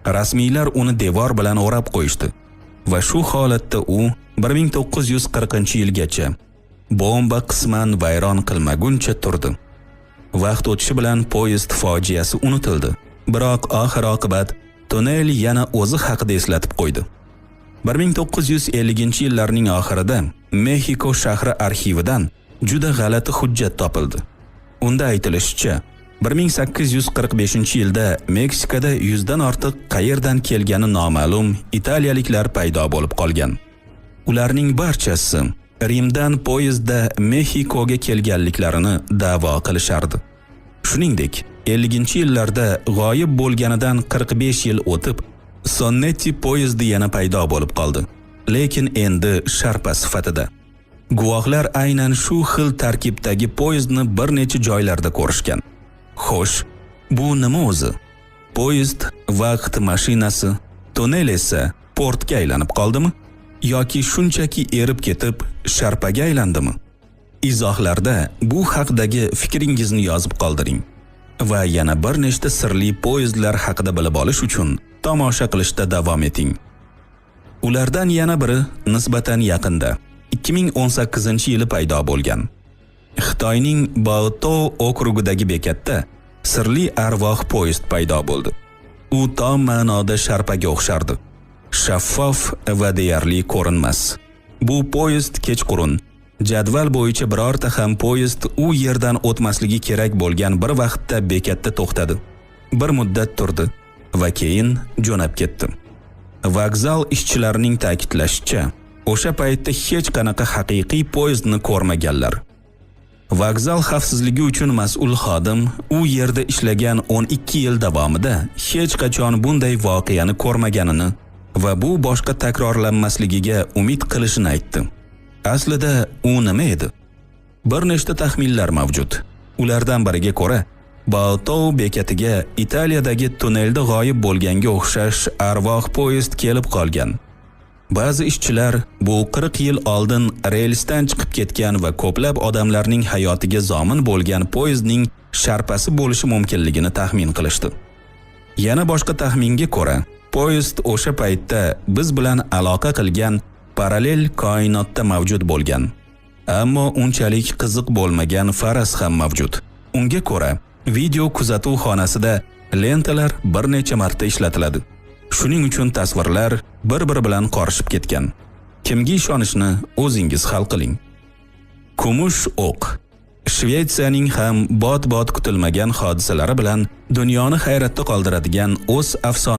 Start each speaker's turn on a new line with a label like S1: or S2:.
S1: Rasmiylar uni devor bilan o'rab qo'yishdi va shu holatda u 1940-yilgacha bomba qisman vayron qilmaguncha turdi. Vaqt o'tishi bilan poyezd fojiasi unutildi. Biroq oxir-oqibat tunnel yana o'zi haqida eslatib qo'ydi. 1950-yillarning oxirida Mexiko shahri arxividan juda g'alati hujjat topildi. Unda aytilishicha, 1845-yilda Meksikada 100 dan ortiq qayerdan kelgani noma'lum italiyaliklar paydo bo'lib qolgan. Ularning barchasi Rimdan poyezdda Mexikoga kelganliklarini da'vo qilishardi. Shuningdek, 50-yillarda g'oyib bo'lganidan 45 yil o'tib, Sonnetti poyezdi yana paydo bo'lib qoldi, lekin endi sharpa sifatida. Guvohlar aynan shu xil tarkibdagi poyezdni bir necha joylarda ko'rishgan. Xo'sh, bu nima o'zi? Poyezd vaqt mashinasi, tunnel esa portga aylanib qoldimi? Yoki shunchaki erib ketib, sharpaga aylandimi? Izohlarda bu haqdagi fikringizni yozib qoldiring. Va yana bir nechta sirli poyezdlar haqida bilib olish uchun tomosha qilishda davom eting. Ulardan yana biri nisbatan yaqinda 2018-yili paydo bo'lgan. Xitoyning Baotou okrugidagi bekatda sirli arvoh poyezd paydo bo'ldi. U tom ma'noda sharpaga o'xshardi. Shaffof va deyarli ko'rinmas. Bu poyezd kechqurun jadval bo'yicha birorta ham poyezd u yerdan o'tmasligi kerak bo'lgan bir vaqtda bekatda to'xtadi. Bir muddat turdi va keyin jo'nab ketdi. Vokzal ishchilarining ta'kidlashicha, o'sha paytda hech qanaqa haqiqiy poyezdni ko'rmaganlar. Vokzal xavfsizligi uchun mas'ul xodim u yerda ishlagan 12 yil davomida hech qachon bunday voqeani ko'rmaganini va bu boshqa takrorlanmasligiga umid qilishini aytdi. Aslida u nima edi? Bir nechta taxminlar mavjud. Ulardan biriga ko'ra, Baotou bekatiga Italiyadagi tunnelda g'oyib bo'lganga o'xshash arvoh poyezd kelib qolgan. Ba'zi ishchilar bu 40 yil oldin relsdan chiqib ketgan va ko'plab odamlarning hayotiga zomin bo'lgan poyezdning sharpasi bo'lishi mumkinligini taxmin qilishdi. Yana boshqa taxminga ko'ra, poyezd o'sha paytda biz bilan aloqa qilgan parallel koinotda mavjud bo'lgan. Ammo unchalik qiziq bo'lmagan faraz ham mavjud. Unga ko'ra, video kuzatuv xonasida lentalar bir necha marta ishlatiladi. Shuning uchun tasvirlar bir-biri bilan qorishib ketgan. Kimga ishonishni o'zingiz hal qiling. Kumush o'q. Shvetsiyaning ham bot-bot kutilmagan hodisalari bilan dunyoni hayratda qoldiradigan o'z afsona